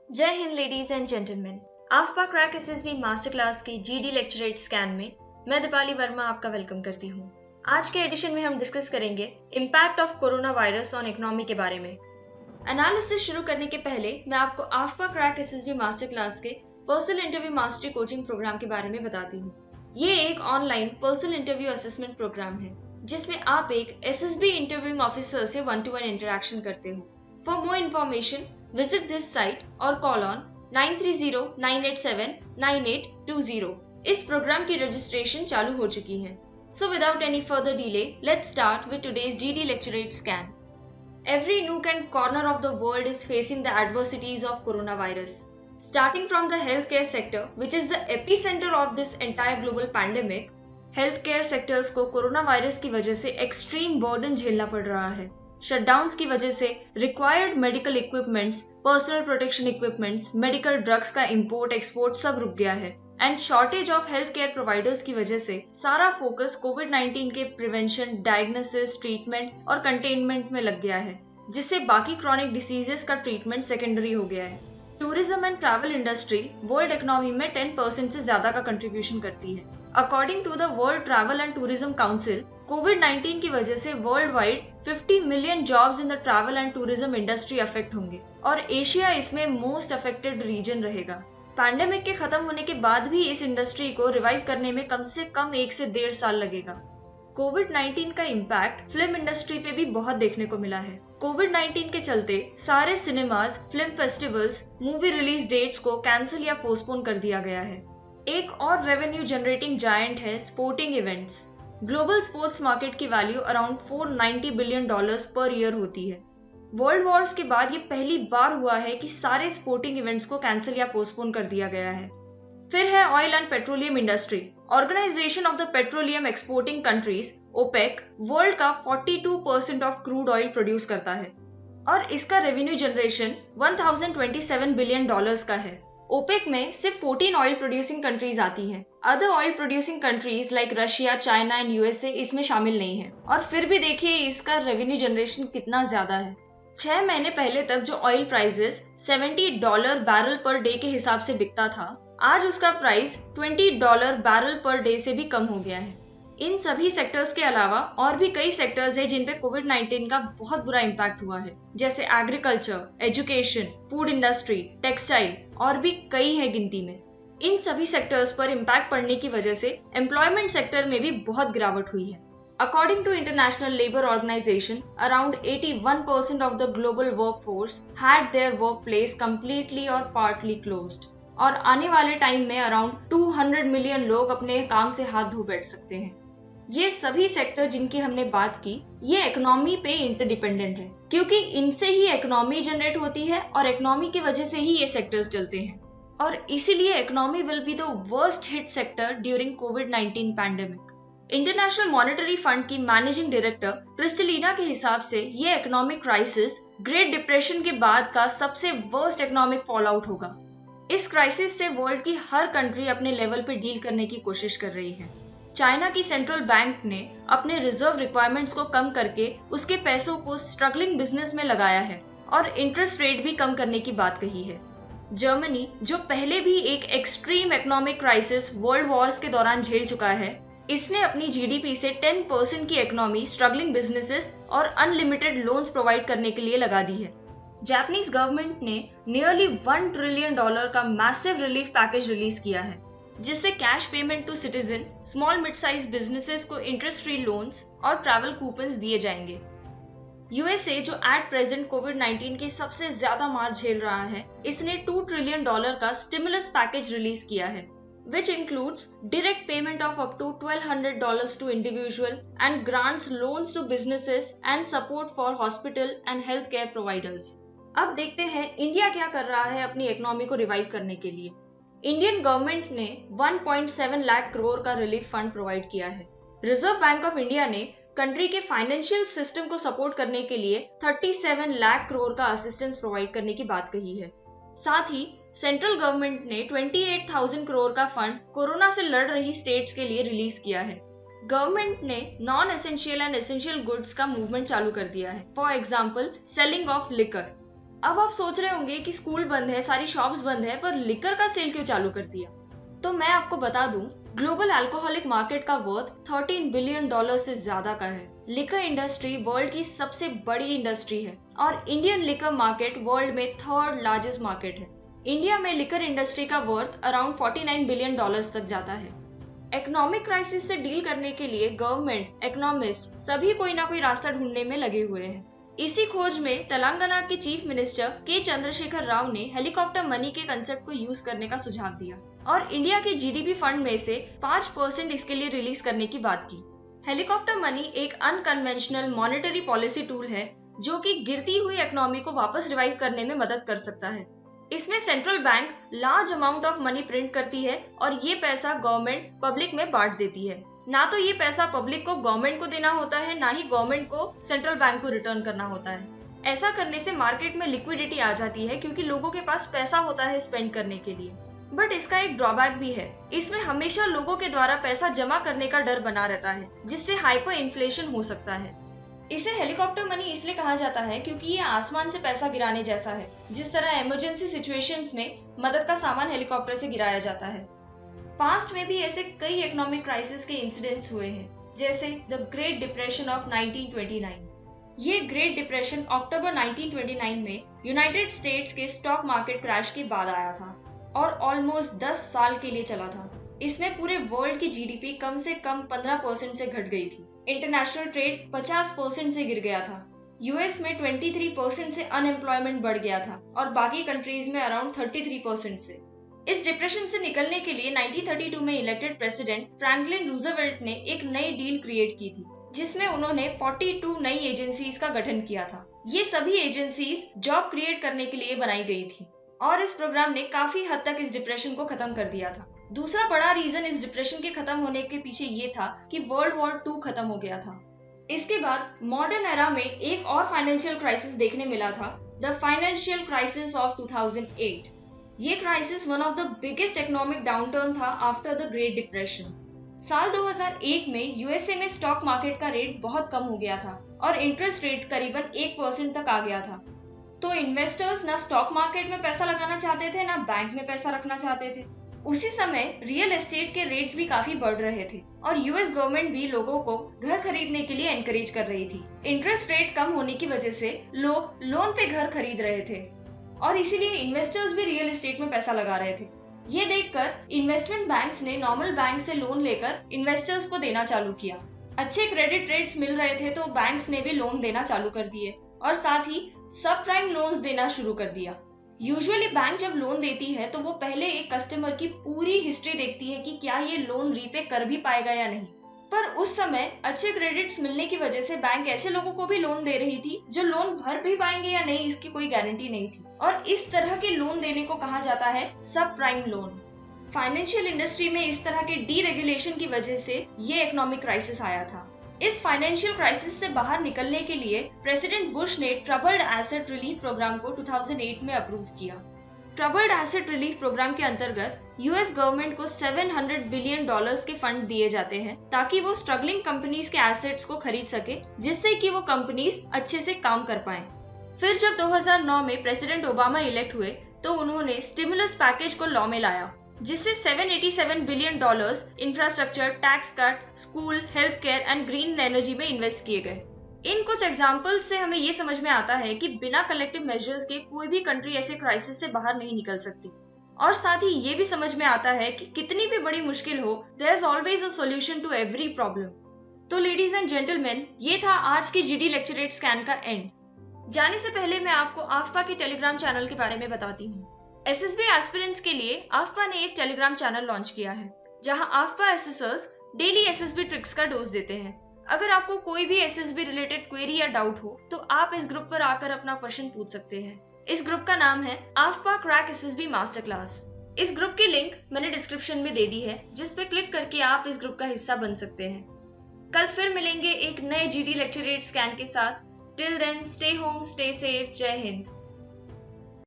जय हिंद ladies and gentleman. आफ्पा क्रैक एसएसबी मास्टर क्लास के जीडी लेक्चरेट स्कैन में मैं दीपाली वर्मा आपका वेलकम करती हूँ। आज के एडिशन में हम डिस्कस करेंगे impact of corona virus on economy के बारे में। एनालिसिस शुरू करने के पहले मैं आपको आफ्पा क्रैक एसएसबी मास्टर क्लास के personal interview mastery coaching programme के बारे में बताती हूँ। ये एक online personal interview assessment programme है जिसमें आप एक एसएसबी इंटरव्यूइंग ऑफिसर से 1-to-1 इंटरेक्शन करते हो। For more information visit this site or call on 9309879820। इस प्रोग्राम की रजिस्ट्रेशन चालू हो चुकी है। So without any further delay, let's start with today's GD Lecturate Scan. Every nook and corner of the world is facing the adversities of coronavirus. Starting from the healthcare sector, which is the epicenter of this entire global pandemic, healthcare sectors को corona virus की वजह से extreme burden झेलना पड़ रहा है। Shutdowns की वजह से required medical equipments, personal protection equipments, medical drugs का इंपोर्ट एक्सपोर्ट सब रुक गया है and shortage of health care providers की वजह से सारा फोकस कोविड-19 के प्रिवेंशन, डायग्नोसिस, ट्रीटमेंट और कंटेनमेंट में लग गया है, जिससे बाकी क्रॉनिक डिसीजेस का ट्रीटमेंट सेकेंडरी हो गया है। Tourism and travel industry world economy में 10% से ज्यादा का कंट्रीब्यूशन करती है। According to the world travel and tourism council, कोविड-19 की वजह से world wide 50 million jobs in the travel and tourism industry affect होंगे और एशिया इसमें मोस्ट अफेक्टेड रीजन रहेगा। पैंडेमिक के खत्म होने के बाद भी इस इंडस्ट्री को रिवाइव करने में कम से कम 1 से 1.5 साल लगेगा। कोविड-19 का इम्पैक्ट फिल्म इंडस्ट्री पे भी बहुत देखने को मिला है। कोविड-19 के चलते सारे cinemas, film festivals, movie release dates को कैंसिल या पोस्टपोन कर दिया गया है। एक और रेवेन्यू जनरेटिंग जायंट है sporting events. Global sports market की value around $490 billion per year होती है। वर्ल्ड वॉर्स के बाद ये पहली बार हुआ है कि सारे स्पोर्टिंग इवेंट्स को कैंसिल या पोस्टपोन कर दिया गया है। फिर है oil and petroleum industry. Organisation of the Petroleum Exporting Countries OPEC world का 42% ऑफ क्रूड ऑयल प्रोड्यूस करता है और इसका रेवेन्यू जनरेशन $1027 बिलियन का है। ओपेक में सिर्फ 14 ऑयल प्रोड्यूसिंग कंट्रीज आती हैं। Other oil producing countries like Russia, China and USA इसमें शामिल नहीं है और फिर भी देखिए इसका रेवेन्यू जनरेशन कितना ज्यादा है। 6 महीने पहले तक जो oil prices $70 barrel per day के हिसाब से बिकता था, आज उसका प्राइस $20 बैरल पर डे से भी कम हो गया है। इन सभी सेक्टर्स के अलावा और भी कई सेक्टर्स हैं जिन पे कोविड-19 का बहुत बुरा इम्पैक्ट हुआ है, जैसे agriculture, education, food industry, textile और भी कई है गिनती में। इन सभी सेक्टर्स पर इम्पैक्ट पड़ने की वजह से एम्प्लॉयमेंट सेक्टर में भी बहुत गिरावट हुई है। According to International Labour Organisation, around 81% of the global workforce had their work place completely और पार्टली क्लोज्ड और आने वाले टाइम में अराउंड 200 मिलियन लोग अपने काम से हाथ धो बैठ सकते हैं। ये सभी सेक्टर जिनकी हमने बात की, ये इकोनॉमी पे इंटरडिपेंडेंट है क्योंकि इनसे ही इकोनॉमी जनरेट होती है और इकोनॉमी की वजह से ही ये सेक्टर्स चलते हैं और इसीलिए economy will be the worst hit sector during covid pandemic. International monetary fund की मैनेजिंग डायरेक्टर क्रिस्टलिना के हिसाब से ये इकोनॉमिक क्राइसिस ग्रेट डिप्रेशन के बाद का सबसे वर्स्ट इकोनॉमिक फॉल आउट होगा। इस क्राइसिस से वर्ल्ड की हर कंट्री अपने लेवल पे डील करने की कोशिश कर रही है। चाइना की सेंट्रल बैंक ने अपने रिजर्व रिक्वायरमेंट्स को कम करके उसके पैसों को स्ट्रगलिंग बिजनेस में लगाया है और इंटरेस्ट रेट भी कम करने की बात कही है। जर्मनी, जो पहले भी एक extreme economic crisis world Wars के दौरान झेल चुका है, इसने अपनी जीडीपी से 10% की इकोनॉमी स्ट्रगलिंग बिजनेसेस और अनलिमिटेड लोन्स प्रोवाइड करने के लिए लगा दी है। जापानीज गवर्नमेंट ने नियरली $1 ट्रिलियन का मैसिव रिलीफ पैकेज रिलीज किया है, जिससे cash payment to citizen, small mid size businesses को इंटरेस्ट फ्री लोन्स और ट्रैवल कूपन्स दिए जाएंगे। यूएसए, जो एट प्रेजेंट कोविड-19 की सबसे ज्यादा मार झेल रहा है, इसने $2 ट्रिलियन का स्टिमुलस पैकेज रिलीज किया है, which includes direct payment of up to $1,200 to individual and grants loans to businesses and support for hospital and healthcare providers। अब देखते हैं इंडिया क्या कर रहा है अपनी इकोनॉमी को रिवाइव करने के लिए। इंडियन गवर्नमेंट ने 1.7 लाख करोड़ का रिलीफ फंड प्रोवाइड किया है। रिजर्व बैंक ऑफ इंडिया ने कंट्री के फाइनेंशियल सिस्टम को सपोर्ट करने के लिए 37 लाख करोड़ का असिस्टेंस प्रोवाइड करने की बात कही है। साथ ही सेंट्रल गवर्नमेंट ने 28,000 करोड़ का फंड कोरोना से लड़ रही स्टेट्स के लिए रिलीज किया है। गवर्नमेंट ने non essential and essential goods का मूवमेंट चालू कर दिया है, for example selling of liquor. अब आप सोच रहे होंगे कि स्कूल बंद है, सारी शॉप्स बंद है, पर लिकर का सेल क्यों चालू कर दिया? तो मैं आपको बता दूं, ग्लोबल अल्कोहलिक मार्केट का वर्थ $13 बिलियन से ज्यादा का है। लिकर इंडस्ट्री वर्ल्ड की सबसे बड़ी इंडस्ट्री है और इंडियन लिकर मार्केट वर्ल्ड में थर्ड लार्जेस्ट मार्केट है। इंडिया में लिकर इंडस्ट्री का वर्थ अराउंड $49 बिलियन तक जाता है। इकोनॉमिक क्राइसिस से डील करने के लिए गवर्नमेंट, इकोनॉमिस्ट सभी कोई ना कोई रास्ता ढूंढने में लगे हुए हैं। इसी खोज में तेलंगाना के चीफ मिनिस्टर के चंद्रशेखर राव ने हेलीकॉप्टर मनी के कंसेप्ट को यूज करने का सुझाव दिया और इंडिया के जीडीपी फंड में से 5% इसके लिए रिलीज करने की बात की। हेलीकॉप्टर मनी एक अनकन्वेंशनल मॉनेटरी पॉलिसी टूल है जो कि गिरती हुई इकोनॉमी को वापस रिवाइव करने में मदद कर सकता है। इसमें central bank large amount of money print करती है और ये पैसा गवर्नमेंट पब्लिक में बांट देती है। ना तो ये पैसा पब्लिक को गवर्नमेंट को देना होता है, ना ही गवर्नमेंट को सेंट्रल बैंक को रिटर्न करना होता है। ऐसा करने से मार्केट में लिक्विडिटी आ जाती है क्योंकि लोगों के पास पैसा होता है स्पेंड करने के लिए। बट इसका एक ड्रॉबैक भी है, इसमें हमेशा लोगों के द्वारा पैसा जमा करने का डर बना रहता है जिससे हाइपर इन्फ्लेशन हो सकता है। इसे हेलीकॉप्टर मनी इसलिए कहा जाता है क्योंकि ये आसमान से पैसा गिराने जैसा है, जिस तरह इमरजेंसी सिचुएशंस में मदद का सामान हेलीकॉप्टर से गिराया जाता है। पास्ट में भी ऐसे कई इकोनॉमिक क्राइसिस के इंसिडेंट्स हुए हैं, जैसे द ग्रेट डिप्रेशन ऑफ 1929। ये ग्रेट डिप्रेशन अक्टूबर 1929 में यूनाइटेड स्टेट्स के स्टॉक मार्केट क्रैश के बाद आया था और ऑलमोस्ट 10 साल के लिए चला था। इसमें पूरे वर्ल्ड की जीडीपी कम से कम 15% से घट गई थी। इंटरनेशनल ट्रेड 50% से गिर गया था। यूएस में 23% से अनएम्प्लॉयमेंट बढ़ गया था और बाकी कंट्रीज में अराउंड 33% से। इस डिप्रेशन से निकलने के लिए 1932 में इलेक्टेड प्रेसिडेंट फ्रैंकलिन रूजवेल्ट ने एक नई डील क्रिएट की थी, जिसमें उन्होंने 42 नई एजेंसीज का गठन किया था। ये सभी एजेंसीज जॉब क्रिएट करने के लिए बनाई गई थी और इस प्रोग्राम ने काफी हद तक इस डिप्रेशन को खत्म कर दिया था। दूसरा बड़ा रीजन इस डिप्रेशन के खत्म होने के पीछे ये था कि वर्ल्ड वॉर 2 खत्म हो गया था। इसके बाद मॉडर्न एरा में एक और फाइनेंशियल क्राइसिस देखने मिला था, द फाइनेंशियल क्राइसिस ऑफ 2008। ये crisis one of the biggest economic downturn था आफ्टर द ग्रेट डिप्रेशन। साल 2001 में यूएसए में स्टॉक मार्केट का रेट बहुत कम हो गया था और इंटरेस्ट रेट करीबन 1% तक आ गया था। तो इन्वेस्टर्स ना स्टॉक मार्केट में पैसा लगाना चाहते थे, ना बैंक में पैसा रखना चाहते थे। उसी समय रियल एस्टेट के रेट्स भी काफी बढ़ रहे थे और यूएस गवर्नमेंट भी लोगों को घर खरीदने के लिए एनकरेज कर रही थी। इंटरेस्ट रेट कम होने की वजह से लोग लोन पे घर खरीद रहे थे और इसीलिए इन्वेस्टर्स भी रियल एस्टेट में पैसा लगा रहे थे। ये देखकर इन्वेस्टमेंट बैंक्स ने नॉर्मल बैंक से लोन लेकर इन्वेस्टर्स को देना चालू किया। अच्छे क्रेडिट रेट्स मिल रहे थे तो बैंक्स ने भी लोन देना चालू कर दिए और साथ ही सब प्राइम लोन्स देना शुरू कर दिया। यूजुअली बैंक जब लोन देती है तो वो पहले एक कस्टमर की पूरी हिस्ट्री देखती है कि क्या ये लोन रीपे कर भी पाएगा या नहीं। पर उस समय अच्छे क्रेडिट्स मिलने की वजह से बैंक ऐसे लोगों को भी लोन दे रही थी जो लोन भर भी पाएंगे या नहीं इसकी कोई गारंटी नहीं थी और इस तरह के लोन देने को कहा जाता है सब प्राइम लोन। फाइनेंशियल इंडस्ट्री में इस तरह के डीरेगुलेशन की वजह से ये इकोनॉमिक क्राइसिस आया था। इस फाइनेंशियल क्राइसिस से बाहर निकलने के लिए प्रेसिडेंट बुश ने ट्रबल्ड एसेट रिलीफ प्रोग्राम को 2008 में अप्रूव किया। ट्रबल्ड एसेट रिलीफ प्रोग्राम के अंतर्गत यूएस गवर्नमेंट को $700 बिलियन के फंड दिए जाते हैं ताकि वो स्ट्रगलिंग कंपनीज के एसेट्स को खरीद सके, जिससे कि वो कंपनीज अच्छे से काम कर पाएं। फिर जब 2009 में प्रेसिडेंट ओबामा इलेक्ट हुए तो उन्होंने स्टिमुलस पैकेज को लॉ में लाया, जिससे $787 billion infrastructure, tax cut, school, health care and green energy में इन्वेस्ट किए गए। इन कुछ एग्जाम्पल्स से हमें ये समझ में आता है कि बिना कलेक्टिव मेजर्स के कोई भी कंट्री ऐसे क्राइसिस से बाहर नहीं निकल सकती। और साथ ही ये भी समझ में आता है कि कितनी भी बड़ी मुश्किल हो, there is always a solution to every problem. तो लेडीज एंड जेंटलमैन, ये था आज की जीडी लेक्चरेट स्कैन का एंड। जाने से पहले मैं आपको आफ्पा के टेलीग्राम चैनल के बारे में बताती हूँ। एसएसबी एस्पिरेंट्स के लिए आफ्पा ने एक टेलीग्राम चैनल लॉन्च किया है जहां आफ्पा एसेसर्स डेली एसएसबी ट्रिक्स का डोज देते हैं। अगर आपको कोई भी एसएसबी रिलेटेड क्वेरी या डाउट हो तो आप इस ग्रुप पर आकर अपना क्वेश्चन पूछ सकते हैं। इस ग्रुप का नाम है आफ्पा क्रैक एसएसबी मास्टर क्लास। इस ग्रुप की लिंक मैंने डिस्क्रिप्शन में दे दी है, जिस पे क्लिक करके आप इस ग्रुप का हिस्सा बन सकते हैं। कल फिर मिलेंगे एक नए जीडी लेक्चरेट स्कैन के साथ। Till then stay home, stay safe, जय हिंद।